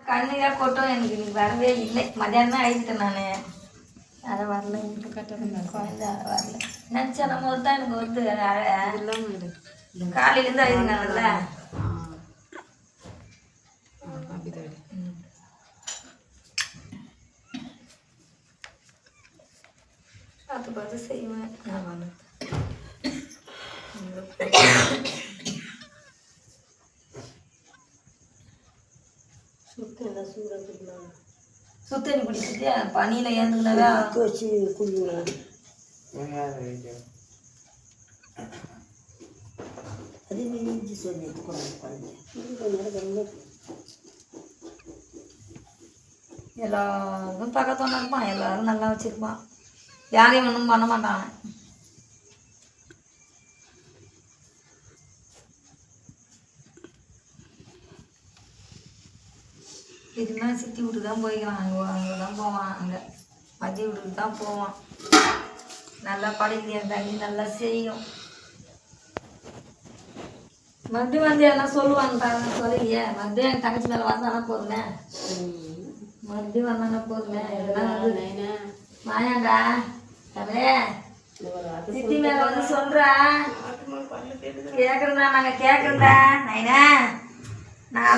கண்ணுக்கா கொட்டும் எனக்கு இன்னைக்கு வரவே இல்லை. மத்தியானம் தான் அழிச்சிட்டேன் நான். அதை வரல இப்போ கட்டணும் குழந்த வரல நினச்சா நம்ம ஒரு தான் எனக்கு வருது காலையிலேருந்து அழிச்சினாங்கல்ல பார்த்து பார்த்து செய்வேன் நான் வந்து சுத்தண்ணி பிடிச்சிட்டு பனியில் ஏந்துக்கினாவே வச்சு குடிக்கணும். அது இஞ்சி சொல்லி எல்லாருக்கும் பக்கத்தோட இருப்பான், எல்லாரும் நல்லா வச்சுருப்பான், யாரையும் ஒன்றும் பண்ண மாட்டாங்க. இதுனா சித்தி வீட்டுக்கு தான் போய்க்கலாம், அங்கே தான் போவான், அங்கே மதிய வீட்டுக்கு தான் போவான். நல்லா படைக்கு என் தண்ணி நல்லா செய்யும். மறுபடியும் வந்து எல்லாம் சொல்லுவாங்க சொல்லியே மறுபடியும் என் தங்கச்சி மேலே வந்தானா போதுனே, மறுபடியும் வந்தானா போதுனே இதெல்லாம் வந்து வாயாண்டா தமிழே சித்தி மேலே வந்து சொல்கிறா கேட்குறதா நாங்கள் கேட்குறதா நைனா நான்